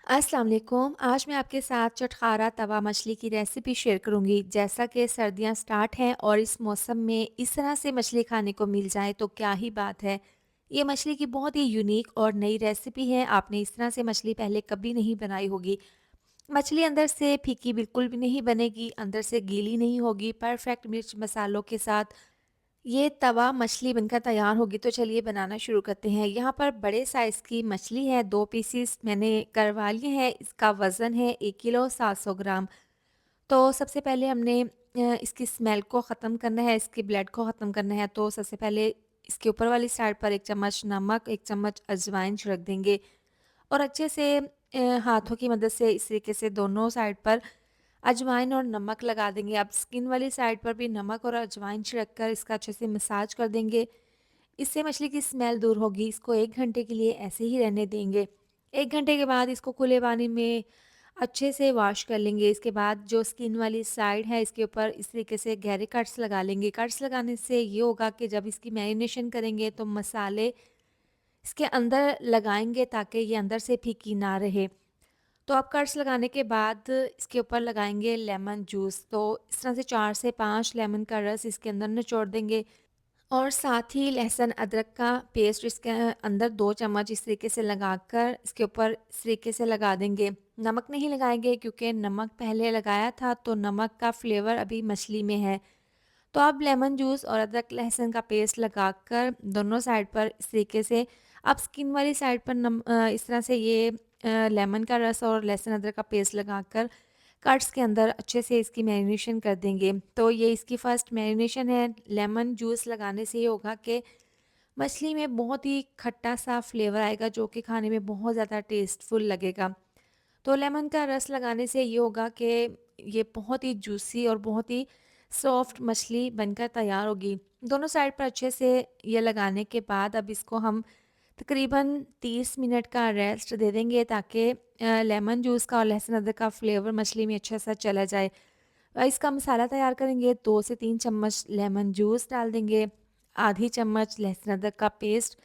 अस्सलाम वालेकुम। आज मैं आपके साथ चटखारा तवा मछली की रेसिपी शेयर करूँगी। जैसा कि सर्दियाँ स्टार्ट हैं और इस मौसम में इस तरह से मछली खाने को मिल जाए तो क्या ही बात है। ये मछली की बहुत ही यूनिक और नई रेसिपी है। आपने इस तरह से मछली पहले कभी नहीं बनाई होगी। मछली अंदर से फीकी बिल्कुल भी नहीं बनेगी, अंदर से गीली नहीं होगी, परफेक्ट मिर्च मसालों के साथ ये तवा मछली बनकर तैयार होगी। तो चलिए बनाना शुरू करते हैं। यहाँ पर बड़े साइज़ की मछली है, 2 पीसेस मैंने करवा लिए हैं। इसका वज़न है 1 किलो 700 ग्राम। तो सबसे पहले हमने इसकी स्मेल को ख़त्म करना है, इसकी ब्लड को ख़त्म करना है। तो सबसे पहले इसके ऊपर वाली साइड पर 1 चम्मच नमक, 1 चम्मच अजवाइन छिड़क देंगे और अच्छे से हाथों की मदद से इस तरीके से दोनों साइड पर अजवाइन और नमक लगा देंगे। आप स्किन वाली साइड पर भी नमक और अजवाइन छिड़क कर इसका अच्छे से मसाज कर देंगे। इससे मछली की स्मेल दूर होगी। इसको 1 घंटे के लिए ऐसे ही रहने देंगे। 1 घंटे के बाद इसको खुले पानी में अच्छे से वॉश कर लेंगे। इसके बाद जो स्किन वाली साइड है इसके ऊपर इस तरीके से गहरे कट्स लगा लेंगे। कट्स लगाने से ये होगा कि जब इसकी मैरिनेशन करेंगे तो मसाले इसके अंदर लगाएँगे ताकि ये अंदर से फीकी ना रहे। तो आप कट्स लगाने के बाद इसके ऊपर लगाएँगे लेमन जूस। तो इस तरह से 4 से 5 लेमन का रस इसके अंदर निचोड़ देंगे और साथ ही लहसुन अदरक का पेस्ट इसके अंदर 2 चम्मच इस तरीके से लगाकर इसके ऊपर इस तरीके से लगा देंगे। नमक नहीं लगाएँगे क्योंकि नमक पहले लगाया था तो नमक का फ्लेवर अभी मछली में है। तो आप लेमन जूस और अदरक लहसुन का पेस्ट लगाकर दोनों साइड पर इस तरीके से आप स्किन वाली साइड पर इस तरह से ये लेमन का रस और लहसुन अदरक का पेस्ट लगाकर कट्स के अंदर अच्छे से इसकी मैरिनेशन कर देंगे। तो ये इसकी फ़र्स्ट मैरिनेशन है। लेमन जूस लगाने से ये होगा कि मछली में बहुत ही खट्टा-सा फ्लेवर आएगा जो कि खाने में बहुत ज़्यादा टेस्टफुल लगेगा। तो लेमन का रस लगाने से ये होगा कि ये बहुत ही जूसी और बहुत ही सॉफ्ट मछली बनकर तैयार होगी। दोनों साइड पर अच्छे से ये लगाने के बाद अब इसको हम तकरीबन 30 मिनट का रेस्ट दे देंगे ताकि लेमन जूस का और लहसुन अदरक का फ्लेवर मछली में अच्छा सा चला जाए। इसका मसाला तैयार करेंगे। 2 से 3 चम्मच लेमन जूस डाल देंगे, आधी चम्मच लहसुन अदरक का पेस्ट,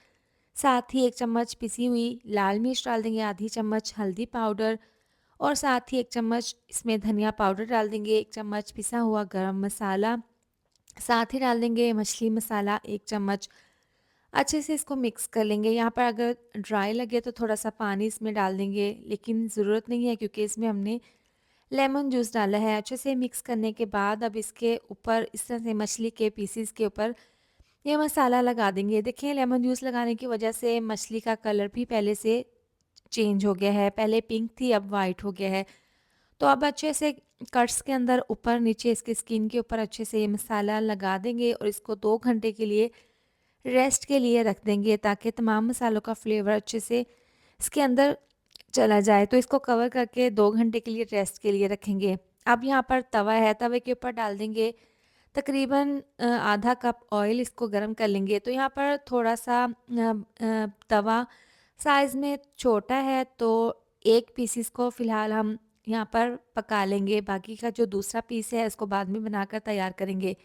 साथ ही 1 चम्मच पिसी हुई लाल मिर्च डाल देंगे, आधी चम्मच हल्दी पाउडर और साथ ही 1 चम्मच इसमें धनिया पाउडर डाल देंगे, 1 चम्मच पिसा हुआ गरम मसाला, साथ ही डाल देंगे मछली मसाला 1 चम्मच। अच्छे से इसको मिक्स कर लेंगे। यहाँ पर अगर ड्राई लगे तो थोड़ा-सा पानी इसमें डाल देंगे, लेकिन ज़रूरत नहीं है क्योंकि इसमें हमने लेमन जूस डाला है। अच्छे से मिक्स करने के बाद अब इसके ऊपर इस तरह से मछली के पीसेस के ऊपर ये मसाला लगा देंगे। देखिए लेमन जूस लगाने की वजह से मछली का कलर भी पहले से चेंज हो गया है। पहले पिंक थी अब वाइट हो गया है। तो अब अच्छे से कट्स के अंदर ऊपर-नीचे इसकी स्किन के ऊपर अच्छे से ये मसाला लगा देंगे और इसको 2 घंटे के लिए रेस्ट के लिए रख देंगे ताकि तमाम मसालों का फ्लेवर अच्छे से इसके अंदर चला जाए। तो इसको कवर करके 2 घंटे के लिए रेस्ट के लिए रखेंगे। अब यहाँ पर तवा है, तवे के ऊपर डाल देंगे तकरीबन आधा कप ऑयल, इसको गरम कर लेंगे। तो यहाँ पर थोड़ा-सा तवा साइज़ में छोटा है तो एक पीस इसको फ़िलहाल हम यहाँ पर पका लेंगे, बाकी का जो दूसरा पीस है इसको बाद में बनाकर तैयार करेंगे।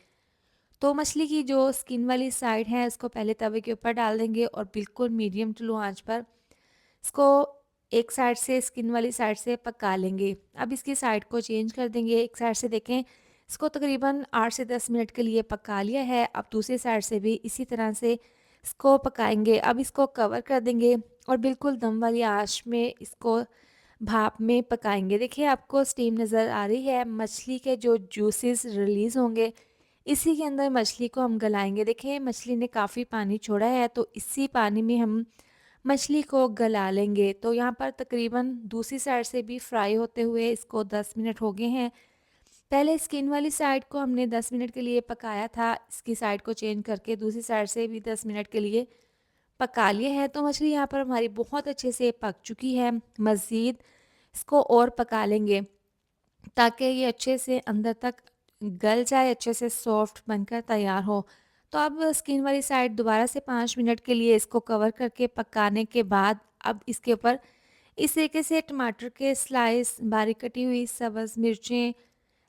तो मछली की जो स्किन वाली साइड है इसको पहले तवे के ऊपर डाल देंगे और बिल्कुल मीडियम टू लो आंच पर इसको एक साइड से स्किन वाली साइड से पका लेंगे। अब इसकी साइड को चेंज कर देंगे। एक साइड से देखें इसको तकरीबन 8 से 10 मिनट के लिए पका लिया है। अब दूसरी साइड से भी इसी तरह से इसको पकाएंगे। अब इसको कवर कर देंगे और बिल्कुल दम वाली आंच में इसको भाप में पकाएंगे। देखिए आपको स्टीम नज़र आ रही है। मछली के जो जूसेस रिलीज़ होंगे इसी के अंदर मछली को हम गलाएँगे। देखिए मछली ने काफ़ी पानी छोड़ा है तो इसी पानी में हम मछली को गला लेंगे। तो यहाँ पर तकरीबन दूसरी साइड से भी फ्राई होते हुए इसको 10 मिनट हो गए हैं। पहले स्किन वाली साइड को हमने 10 मिनट के लिए पकाया था। इसकी साइड को चेंज करके दूसरी साइड से भी 10 मिनट के लिए पका लिए हैं। तो मछली यहाँ पर हमारी बहुत अच्छे से पक चुकी है। मज़ीद इसको और पका लेंगे ताकि ये अच्छे से अंदर तक गल जाए, अच्छे से सॉफ्ट बनकर तैयार हो। तो अब स्किन वाली साइड दोबारा से 5 मिनट के लिए इसको कवर करके पकाने के बाद अब इसके ऊपर इस तरीके से टमाटर के स्लाइस, बारीक कटी हुई सब्ज़ मिर्चें,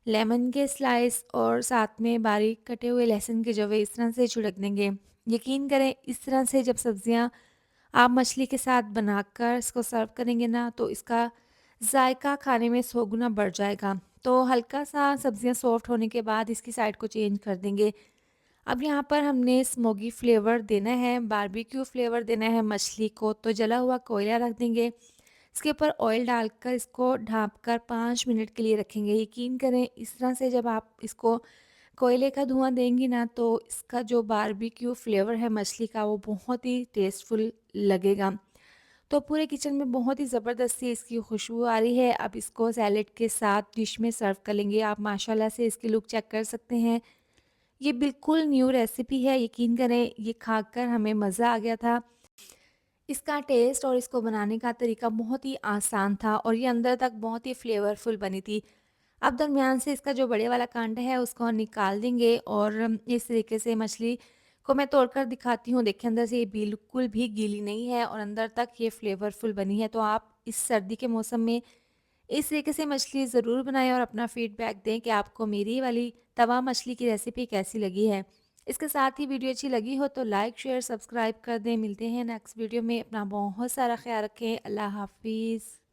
लेमन के स्लाइस और साथ में बारीक कटे हुए लहसुन के जवे इस तरह से छिड़क देंगे। यकीन करें इस तरह से जब सब्ज़ियाँ आप मछली के साथ बनाकर इसको सर्व करेंगे ना तो इसका जायका खाने में 100 गुना बढ़ जाएगा। तो हल्का-सा सब्जियाँ सॉफ्ट होने के बाद इसकी साइड को चेंज कर देंगे। अब यहाँ पर हमने स्मोकी फ्लेवर देना है, बारबेक्यू फ्लेवर देना है मछली को, तो जला हुआ कोयला रख देंगे। इसके ऊपर ऑयल डालकर इसको ढाँप कर 5 मिनट के लिए रखेंगे। यकीन करें इस तरह से जब आप इसको कोयले का धुआँ देंगी ना, तो इसका जो बारबेक्यू फ्लेवर है मछली का वो बहुत ही टेस्टफुल लगेगा। तो पूरे किचन में बहुत ही ज़बरदस्ती इसकी खुशबू आ रही है। अब इसको सैलेड के साथ डिश में सर्व कर लेंगे। आप माशाल्लाह से इसकी लुक चेक कर सकते हैं। ये बिल्कुल न्यू रेसिपी है, यकीन करें ये खाकर हमें मज़ा आ गया था। इसका टेस्ट और इसको बनाने का तरीका बहुत ही आसान था और ये अंदर तक बहुत ही फ्लेवरफुल बनी थी। अब दरमियान से इसका जो बड़े वाला कांटा है उसको निकाल देंगे और इस तरीके से मछली को मैं तोड़कर दिखाती हूँ। देखिए अंदर से ये बिल्कुल भी गीली नहीं है और अंदर तक ये फ्लेवरफुल बनी है। तो आप इस सर्दी के मौसम में इस तरीके से मछली ज़रूर बनाएँ और अपना फीडबैक दें कि आपको मेरी वाली तवा मछली की रेसिपी कैसी लगी है। इसके साथ ही वीडियो अच्छी लगी हो तो लाइक, शेयर, सब्सक्राइब कर दें। मिलते हैं नेक्स्ट वीडियो में। अपना बहुत सारा ख़्याल रखें। अल्लाह हाफ़िज़।